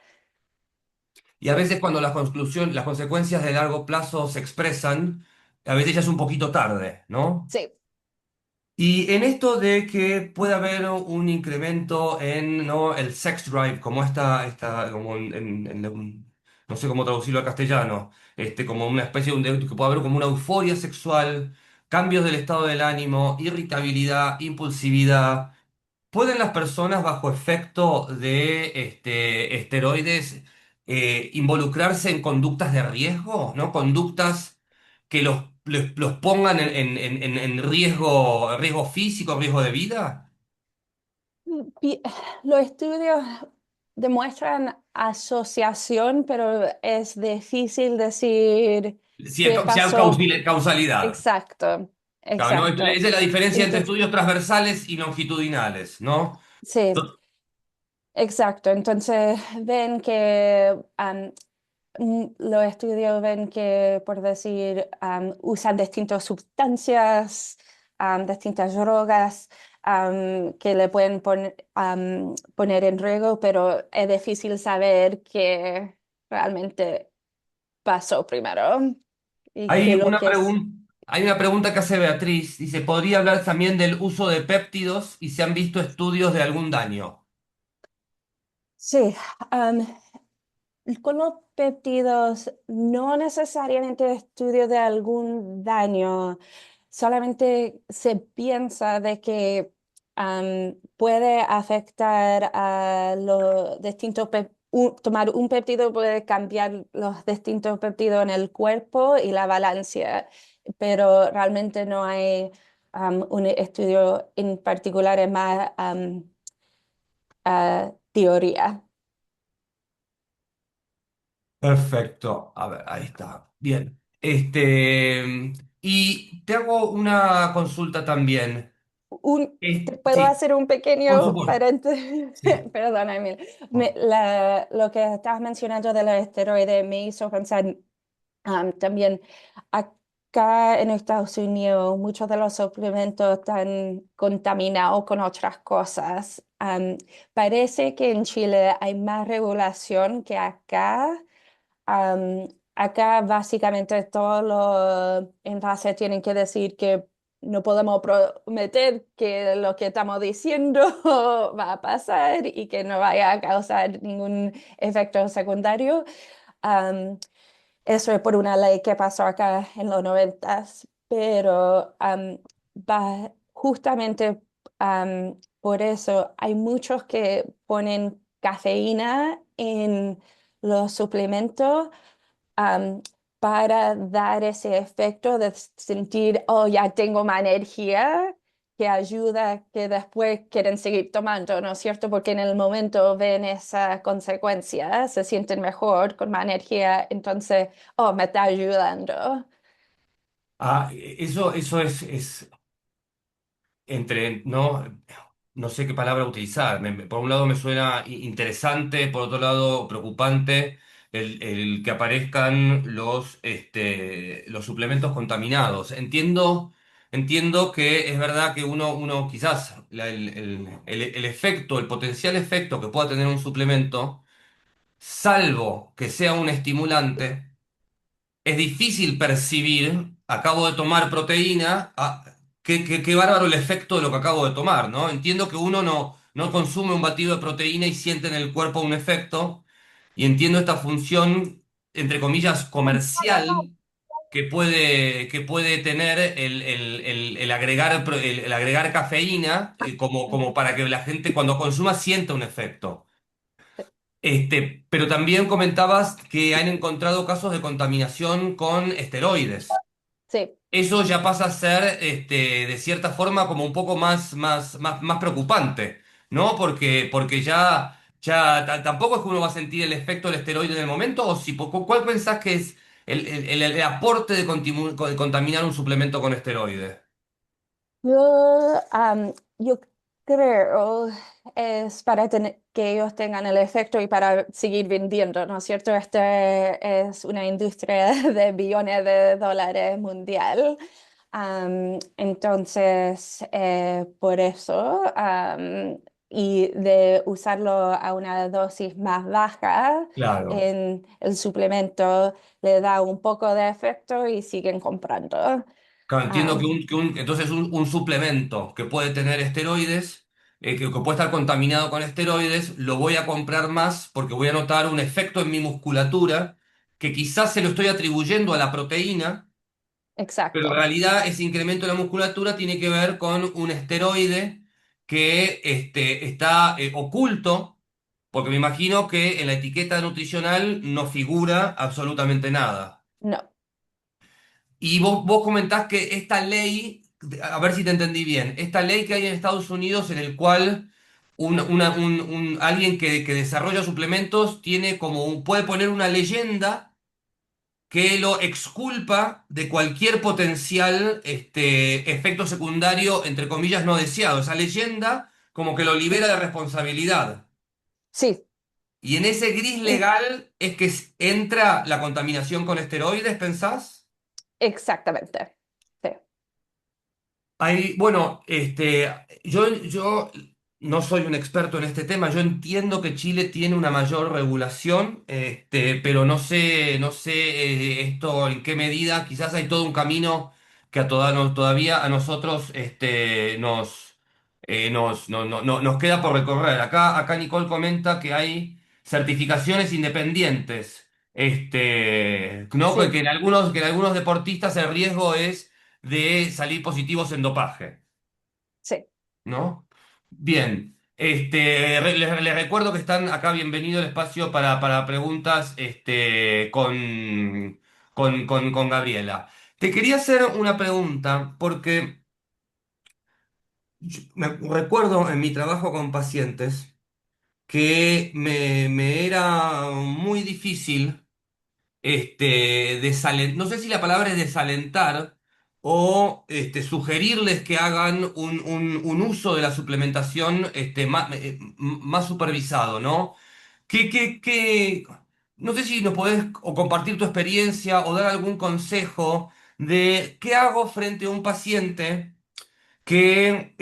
Speaker 2: Y a veces cuando las consecuencias de largo plazo se expresan, a veces ya es un poquito tarde, ¿no?
Speaker 3: Sí,
Speaker 2: Y en esto de que puede haber un incremento en, ¿no? el sex drive, como como no sé cómo traducirlo al castellano, como una especie que puede haber como una euforia sexual, cambios del estado del ánimo, irritabilidad, impulsividad. ¿Pueden las personas bajo efecto de esteroides involucrarse en conductas de riesgo, ¿no? Conductas que los pongan en riesgo físico, riesgo de vida.
Speaker 3: Pi- los estudios demuestran asociación, pero es difícil decir qué
Speaker 2: Si hay
Speaker 3: pasó
Speaker 2: causalidad.
Speaker 3: exacto,
Speaker 2: Claro, ¿no?
Speaker 3: exacto.
Speaker 2: Esa es la diferencia entre
Speaker 3: Entonces,
Speaker 2: estudios transversales y longitudinales, ¿no?
Speaker 3: sí, exacto. Entonces, ven que los estudios ven que, por decir, usan distintas sustancias, distintas drogas que le pueden poner en riesgo, pero es difícil saber qué realmente pasó primero y qué lo que es.
Speaker 2: Hay una pregunta que hace Beatriz. Dice, ¿podría hablar también del uso de péptidos y se han visto estudios de algún daño?
Speaker 3: Sí, am, con los péptidos no necesariamente estudio de algún daño, solamente se piensa de que puede afectar a los distintos tomar un péptido puede cambiar los distintos péptidos en el cuerpo y la balanza, pero realmente no hay un estudio en particular, es más teoría.
Speaker 2: Perfecto. A ver, ahí está. Bien. Y te hago una consulta también.
Speaker 3: ¿Te puedo
Speaker 2: Sí,
Speaker 3: hacer un
Speaker 2: por
Speaker 3: pequeño
Speaker 2: supuesto.
Speaker 3: paréntesis?
Speaker 2: Sí.
Speaker 3: Perdona, Emil.
Speaker 2: Por-
Speaker 3: Lo que estabas mencionando de los esteroides me hizo pensar también acá en Estados Unidos, muchos de los suplementos están contaminados con otras cosas. Parece que en Chile hay más regulación que acá. Acá básicamente todos los envases tienen que decir que no podemos prometer que lo que estamos diciendo va a pasar y que no vaya a causar ningún efecto secundario. Am, Eso es por una ley que pasó acá en los noventas, pero justamente por eso hay muchos que ponen cafeína en los suplementos am, para dar ese efecto de sentir, oh, ya tengo más energía, que ayuda a que después quieren seguir tomando, ¿no es cierto? Porque en el momento ven esa consecuencia, se sienten mejor, con más energía, entonces, oh, me está ayudando.
Speaker 2: Eso es entre, no sé qué palabra utilizar. Por un lado me suena interesante, por otro lado preocupante el que aparezcan los suplementos contaminados. Entiendo que es verdad que uno quizás el efecto, el potencial efecto que pueda tener un suplemento, salvo que sea un estimulante, es difícil percibir, acabo de tomar proteína, qué bárbaro el efecto de lo que acabo de tomar, ¿no? Entiendo que uno no consume un batido de proteína y siente en el cuerpo un efecto, y entiendo esta función, entre comillas, comercial que puede tener el agregar, el agregar cafeína, como para que la gente cuando consuma sienta un efecto. Pero también comentabas que han encontrado casos de contaminación con esteroides.
Speaker 3: Sí.
Speaker 2: Eso ya pasa a ser, de cierta forma, como un poco más preocupante, ¿no? Porque ya tampoco es que uno va a sentir el efecto del esteroide en el momento, o si, ¿cuál pensás que es el aporte de contaminar un suplemento con esteroide?
Speaker 3: Yo creo es para que ellos tengan el efecto y para seguir vendiendo, ¿no es cierto? Este es una industria de billones de dólares mundial. Entonces, por eso, y de usarlo a una dosis más baja
Speaker 2: Claro.
Speaker 3: en el suplemento, le da un poco de efecto y siguen comprando.
Speaker 2: Claro, entiendo
Speaker 3: Am,
Speaker 2: entonces un suplemento que puede tener esteroides, que puede estar contaminado con esteroides, lo voy a comprar más porque voy a notar un efecto en mi musculatura que quizás se lo estoy atribuyendo a la proteína, pero en
Speaker 3: exacto.
Speaker 2: realidad ese incremento de la musculatura tiene que ver con un esteroide que está oculto, porque me imagino que en la etiqueta nutricional no figura absolutamente nada.
Speaker 3: No,
Speaker 2: Y vos comentás que esta ley, a ver si te entendí bien, esta ley que hay en Estados Unidos en el cual alguien que desarrolla suplementos tiene puede poner una leyenda que lo exculpa de cualquier potencial efecto secundario, entre comillas, no deseado. Esa leyenda como que lo libera de responsabilidad.
Speaker 3: sí,
Speaker 2: Y en ese gris
Speaker 3: mm,
Speaker 2: legal es que entra la contaminación con esteroides, ¿pensás?
Speaker 3: exactamente. Sí,
Speaker 2: Bueno, yo no soy un experto en este tema. Yo entiendo que Chile tiene una mayor regulación, pero no sé esto en qué medida. Quizás hay todo un camino que todavía a nosotros nos queda por recorrer. Acá Nicole comenta que hay certificaciones independientes, ¿no? Que
Speaker 3: sí,
Speaker 2: en algunos deportistas el riesgo es de salir positivos en dopaje,
Speaker 3: sí,
Speaker 2: ¿no? Bien, les recuerdo que están acá, bienvenido el espacio para preguntas con Gabriela. Te quería hacer una pregunta porque me recuerdo en mi trabajo con pacientes que me era muy difícil. no sé si la palabra es desalentar o sugerirles que hagan un uso de la suplementación más supervisado, ¿no? ¿Qué? No sé si nos podés o compartir tu experiencia o dar algún consejo de qué hago frente a un paciente que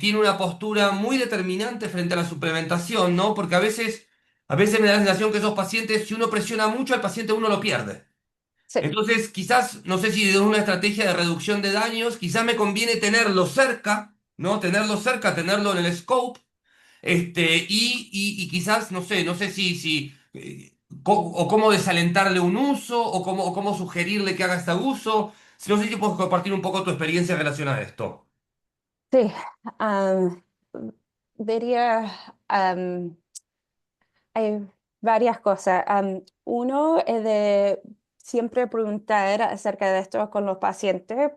Speaker 2: tiene una postura muy determinante frente a la suplementación, ¿no? Porque a veces me da la sensación que esos pacientes, si uno presiona mucho al paciente, uno lo pierde.
Speaker 3: Sí,
Speaker 2: Entonces, quizás, no sé si de una estrategia de reducción de daños, quizás me conviene tenerlo cerca, ¿no? Tenerlo cerca, tenerlo en el scope, y quizás, no sé o cómo desalentarle un uso, o cómo sugerirle que haga este uso. No sé si puedes compartir un poco tu experiencia relacionada a esto.
Speaker 3: sí. am, Diría, hay varias cosas. Uno es de siempre preguntar acerca de esto con los pacientes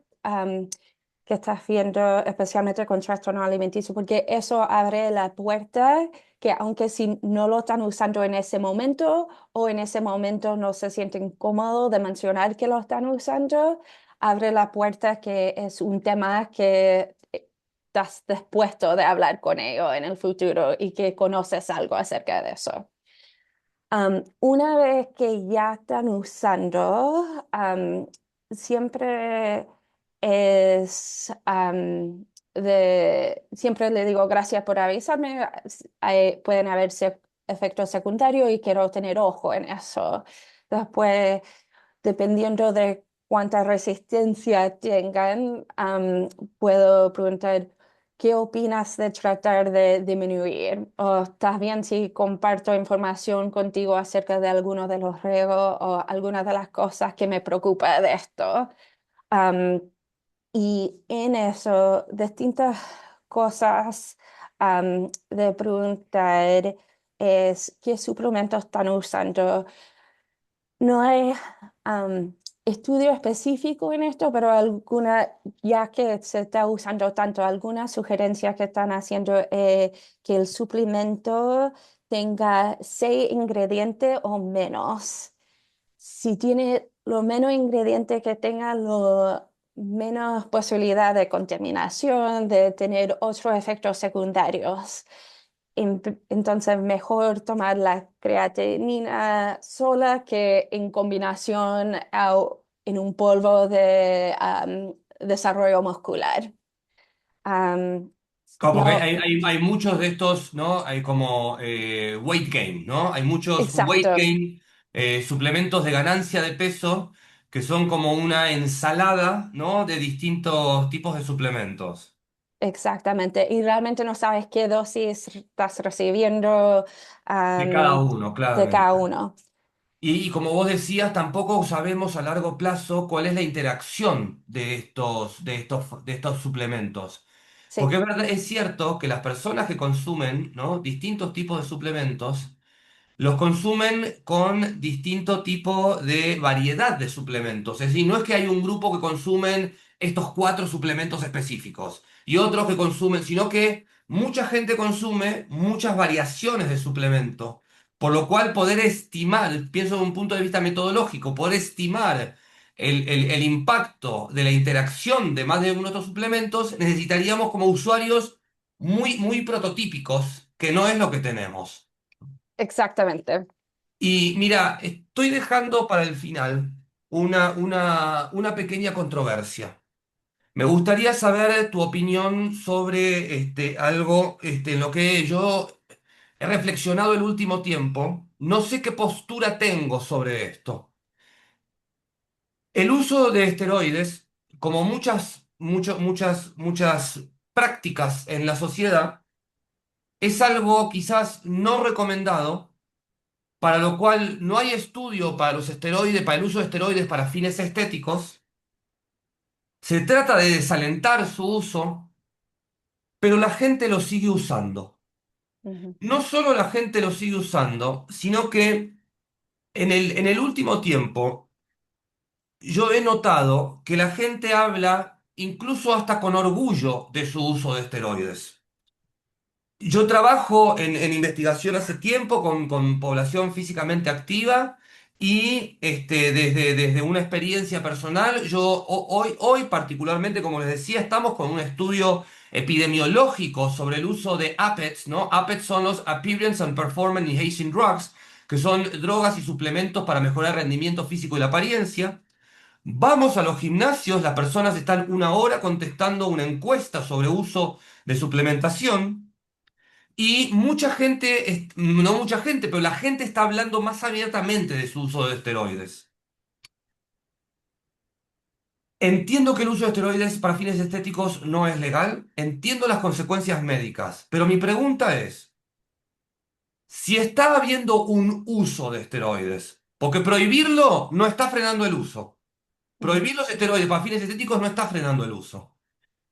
Speaker 3: que estás viendo, especialmente con trastorno alimenticio, porque eso abre la puerta que aunque si no lo están usando en ese momento o en ese momento no se sienten cómodos de mencionar que lo están usando, abre la puerta que es un tema que estás dispuesto de hablar con ellos en el futuro y que conoces algo acerca de eso. Una vez que ya están usando, siempre es siempre le digo gracias por avisarme, pueden haber efectos secundarios y quiero tener ojo en eso. Después, dependiendo de cuánta resistencia tengan, puedo preguntar, ¿qué opinas de tratar de disminuir? ¿O estás bien si comparto información contigo acerca de algunos de los riesgos o algunas de las cosas que me preocupa de esto? Am, y en eso, distintas cosas de preguntar es qué suplementos están usando. No hay estudio específico en esto, pero ya que se está usando tanto, algunas sugerencias que están haciendo que el suplemento tenga 6 ingredientes o menos. Si tiene lo menos ingredientes que tenga, lo menos posibilidad de contaminación, de tener otros efectos secundarios. Entonces, mejor tomar la creatinina sola que en combinación en un polvo de desarrollo muscular. Am,
Speaker 2: Como porque
Speaker 3: la-
Speaker 2: hay muchos de estos, ¿no? Hay como weight gain, ¿no? Hay muchos weight
Speaker 3: exacto,
Speaker 2: gain, suplementos de ganancia de peso, que son como una ensalada, ¿no? De distintos tipos de suplementos.
Speaker 3: exactamente. Y realmente no sabes qué dosis estás recibiendo
Speaker 2: De cada
Speaker 3: am,
Speaker 2: uno,
Speaker 3: de cada
Speaker 2: claramente.
Speaker 3: uno.
Speaker 2: Y como vos decías, tampoco sabemos a largo plazo cuál es la interacción de estos suplementos.
Speaker 3: Sí,
Speaker 2: Porque es cierto que las personas que consumen, ¿no? distintos tipos de suplementos, los consumen con distinto tipo de variedad de suplementos. Es decir, no es que hay un grupo que consumen estos 4 suplementos específicos y otros que consumen, sino que mucha gente consume muchas variaciones de suplemento. Por lo cual poder estimar, pienso desde un punto de vista metodológico, poder estimar el impacto de la interacción de más de uno de estos suplementos, necesitaríamos como usuarios muy, muy prototípicos, que no es lo que tenemos.
Speaker 3: exactamente.
Speaker 2: Y mira, estoy dejando para el final una pequeña controversia. Me gustaría saber tu opinión sobre algo en lo que yo he reflexionado el último tiempo. No sé qué postura tengo sobre esto. El uso de esteroides, como muchas prácticas en la sociedad, es algo quizás no recomendado, para lo cual no hay estudio para los esteroides, para el uso de esteroides para fines estéticos. Se trata de desalentar su uso, pero la gente lo sigue usando.
Speaker 3: Ujú.
Speaker 2: No solo la gente lo sigue usando, sino que en el último tiempo yo he notado que la gente habla incluso hasta con orgullo de su uso de esteroides. Yo trabajo en investigación hace tiempo con población físicamente activa Y desde una experiencia personal, hoy particularmente, como les decía, estamos con un estudio epidemiológico sobre el uso de APETs, ¿no? APETs son los Appearance and Performance Enhancing Drugs, que son drogas y suplementos para mejorar el rendimiento físico y la apariencia. Vamos a los gimnasios, las personas están una hora contestando una encuesta sobre uso de suplementación. Y mucha gente, no mucha gente, pero la gente está hablando más abiertamente de su uso de esteroides. Entiendo que el uso de esteroides para fines estéticos no es legal, entiendo las consecuencias médicas, pero mi pregunta es, si está habiendo un uso de esteroides, porque prohibirlo no está frenando el uso,
Speaker 3: Ujú.
Speaker 2: prohibir los esteroides para fines estéticos no está frenando el uso.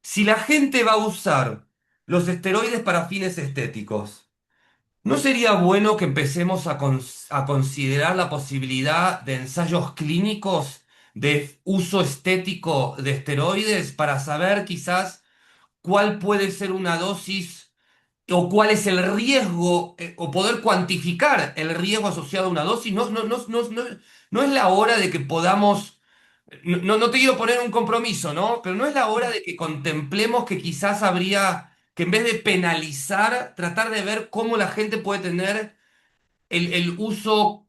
Speaker 2: Si la gente va a usar los esteroides para fines estéticos, ¿no sería bueno que empecemos a considerar la posibilidad de ensayos clínicos de uso estético de esteroides para saber quizás cuál puede ser una dosis o cuál es el riesgo o poder cuantificar el riesgo asociado a una dosis? No es la hora de que podamos, no te quiero poner un compromiso, ¿no? Pero no es la hora de que contemplemos que quizás habría que en vez de penalizar, tratar de ver cómo la gente puede tener el uso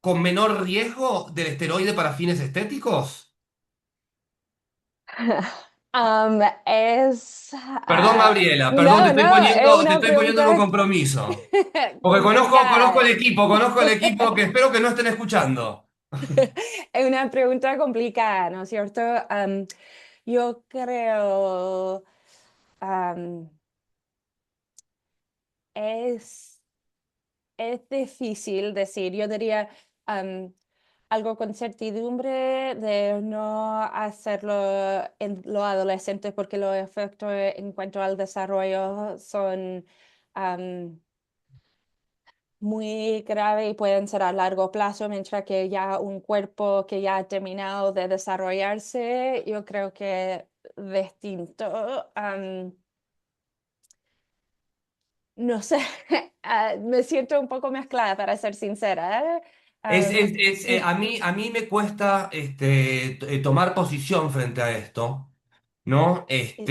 Speaker 2: con menor riesgo del esteroide para fines estéticos.
Speaker 3: Es,
Speaker 2: Perdón, Gabriela, perdón,
Speaker 3: no, no, es
Speaker 2: te
Speaker 3: una
Speaker 2: estoy poniendo en un
Speaker 3: pregunta
Speaker 2: compromiso. Porque
Speaker 3: complicada.
Speaker 2: conozco el equipo que espero que no estén escuchando.
Speaker 3: Es una pregunta complicada, ¿no es cierto? Yo creo, am, es, es difícil decir, yo diría am, algo con certidumbre de no hacerlo en los adolescentes porque los efectos en cuanto al desarrollo son am, muy graves y pueden ser a largo plazo, mientras que ya un cuerpo que ya ha terminado de desarrollarse, yo creo que distinto. No sé, me siento un poco mezclada, para ser sincera. Y,
Speaker 2: A mí me cuesta tomar posición frente a esto, ¿no?
Speaker 3: y-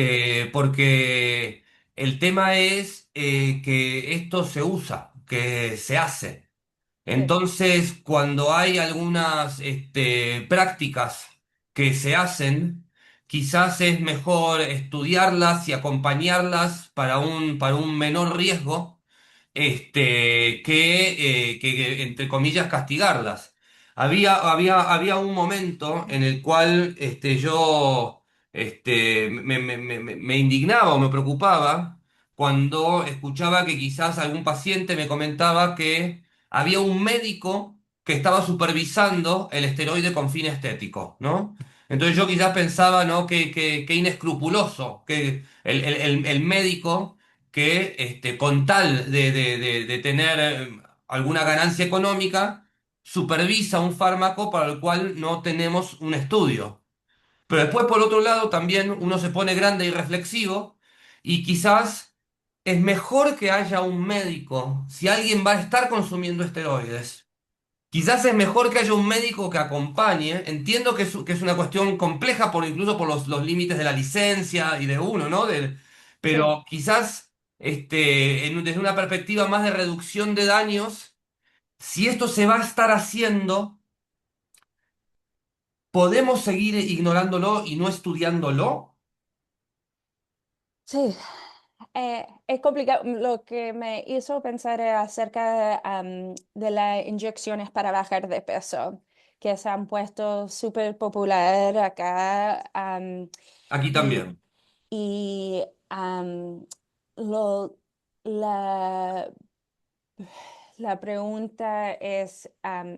Speaker 2: Porque el tema es que esto se usa, que se hace.
Speaker 3: sí,
Speaker 2: Entonces, cuando hay algunas prácticas que se hacen, quizás es mejor estudiarlas y acompañarlas para un menor riesgo, que, entre comillas, castigarlas. Había un momento en el cual yo me indignaba o me preocupaba cuando escuchaba que quizás algún paciente me comentaba que había un médico que estaba supervisando el esteroide con fin estético, ¿no? Entonces yo quizás pensaba, ¿no? Que inescrupuloso, que el médico que con tal de tener alguna ganancia económica, supervisa un fármaco para el cual no tenemos un estudio. Pero después, por otro lado, también uno se pone grande y reflexivo y quizás es mejor que haya un médico si alguien va a estar consumiendo esteroides. Quizás es mejor que haya un médico que acompañe. Entiendo que es una cuestión compleja incluso por los límites de la licencia y de uno, ¿no?
Speaker 3: sí.
Speaker 2: Pero quizás desde una perspectiva más de reducción de daños, si esto se va a estar haciendo, ¿podemos seguir ignorándolo y no estudiándolo?
Speaker 3: Sí, es complicado. Lo que me hizo pensar acerca de las inyecciones para bajar de peso, que se han puesto súper popular acá.
Speaker 2: Aquí
Speaker 3: Y,
Speaker 2: también.
Speaker 3: y lo, la La pregunta es,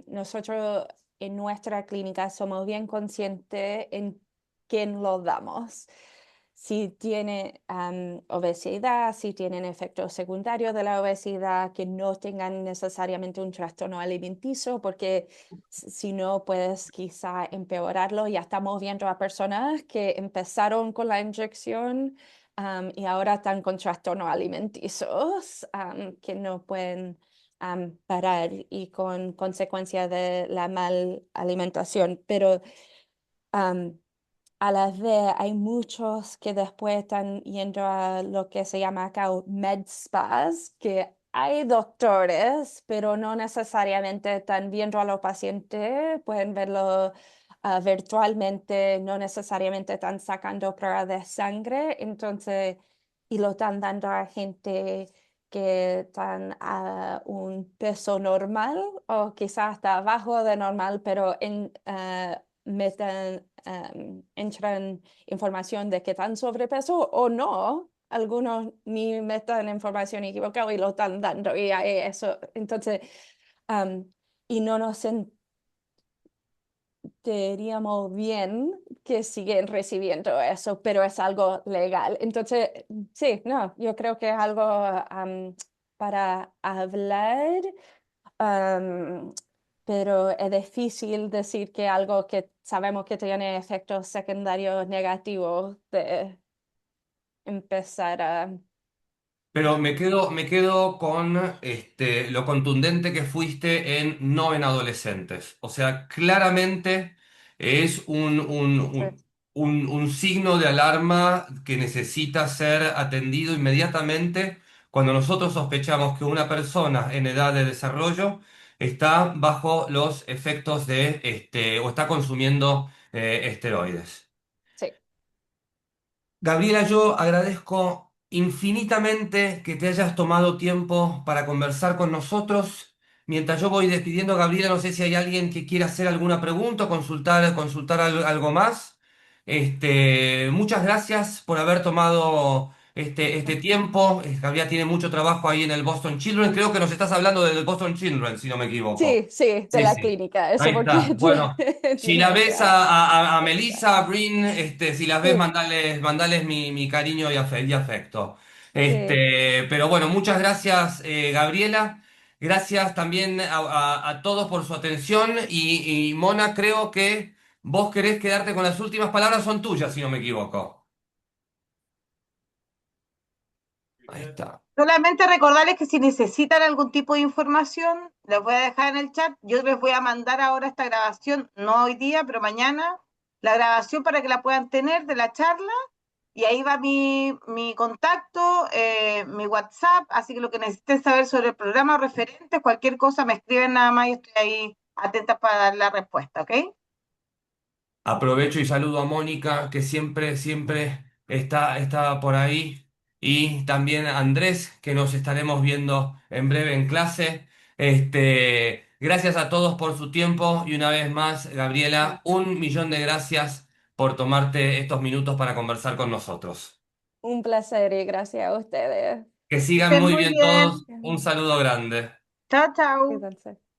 Speaker 3: nosotros en nuestra clínica somos bien conscientes en quién lo damos. Si tiene obesidad, si tienen efectos secundarios de la obesidad, que no tengan necesariamente un trastorno alimenticio, porque si no, puedes quizá empeorarlo. Ya estamos viendo a personas que empezaron con la inyección y ahora están con trastornos alimenticios que no pueden parar y con consecuencia de la mal alimentación, pero am, a la vez hay muchos que después están yendo a lo que se llama acá med spas, que hay doctores, pero no necesariamente están viendo a los pacientes, pueden verlo virtualmente, no necesariamente están sacando pruebas de sangre, entonces, y lo están dando a gente que están a un peso normal o quizás hasta abajo de normal, pero meten, entran información de que están sobrepeso o no. Algunos ni meten información equivocada y lo están dando y hay eso. Entonces, um, y no nos sentiríamos bien que siguen recibiendo eso, pero es algo legal. Entonces, sí, no, yo creo que es algo para hablar. Am, pero es difícil decir que algo que sabemos que tiene efectos secundarios negativos de empezar a...
Speaker 2: Pero me quedo con lo contundente que fuiste en no en adolescentes. O sea, claramente es un signo de alarma que necesita ser atendido inmediatamente cuando nosotros sospechamos que una persona en edad de desarrollo está bajo los efectos de o está consumiendo esteroides.
Speaker 3: Sí,
Speaker 2: Gabriela, yo agradezco infinitamente que te hayas tomado tiempo para conversar con nosotros. Mientras yo voy despidiendo, Gabriela, no sé si hay alguien que quiera hacer alguna pregunta o consultar algo más. Muchas gracias por haber tomado este tiempo. Gabriela tiene mucho trabajo ahí en el Boston Children. Creo que nos estás hablando del Boston Children, si no me equivoco.
Speaker 3: sí, sí, de
Speaker 2: Sí,
Speaker 3: la
Speaker 2: sí.
Speaker 3: clínica,
Speaker 2: Ahí
Speaker 3: eso
Speaker 2: está.
Speaker 3: porque
Speaker 2: Bueno, si la
Speaker 3: tiene que...
Speaker 2: ves a
Speaker 3: empezar.
Speaker 2: Melissa, a Brin, si las ves,
Speaker 3: Sí,
Speaker 2: mandales mi cariño y afecto.
Speaker 3: sí,
Speaker 2: Pero bueno, muchas gracias, Gabriela. Gracias también a todos por su atención. Y Mona, creo que vos querés quedarte con las últimas palabras, son tuyas, si no me equivoco. Ahí está.
Speaker 1: Solamente recordarles que si necesitan algún tipo de información, les voy a dejar en el chat. Yo les voy a mandar ahora esta grabación, no hoy día, pero mañana, la grabación para que la puedan tener de la charla. Y ahí va mi contacto, mi WhatsApp. Así que lo que necesiten saber sobre el programa o referentes, cualquier cosa, me escriben nada más y estoy ahí atenta para dar la respuesta, ¿ok?
Speaker 2: Aprovecho y saludo a Mónica, que siempre está por ahí. Y también a Andrés, que nos estaremos viendo en breve en clase. Gracias a todos por su tiempo. Y una vez más, Gabriela, 1 millón de gracias por tomarte estos minutos para conversar con nosotros.
Speaker 3: un placer y gracias a ustedes.
Speaker 2: Que
Speaker 1: Que
Speaker 2: sigan
Speaker 1: estén
Speaker 2: muy
Speaker 1: muy
Speaker 2: bien
Speaker 1: bien.
Speaker 2: todos. Un saludo grande.
Speaker 1: Chao, chao.
Speaker 3: Cuídense.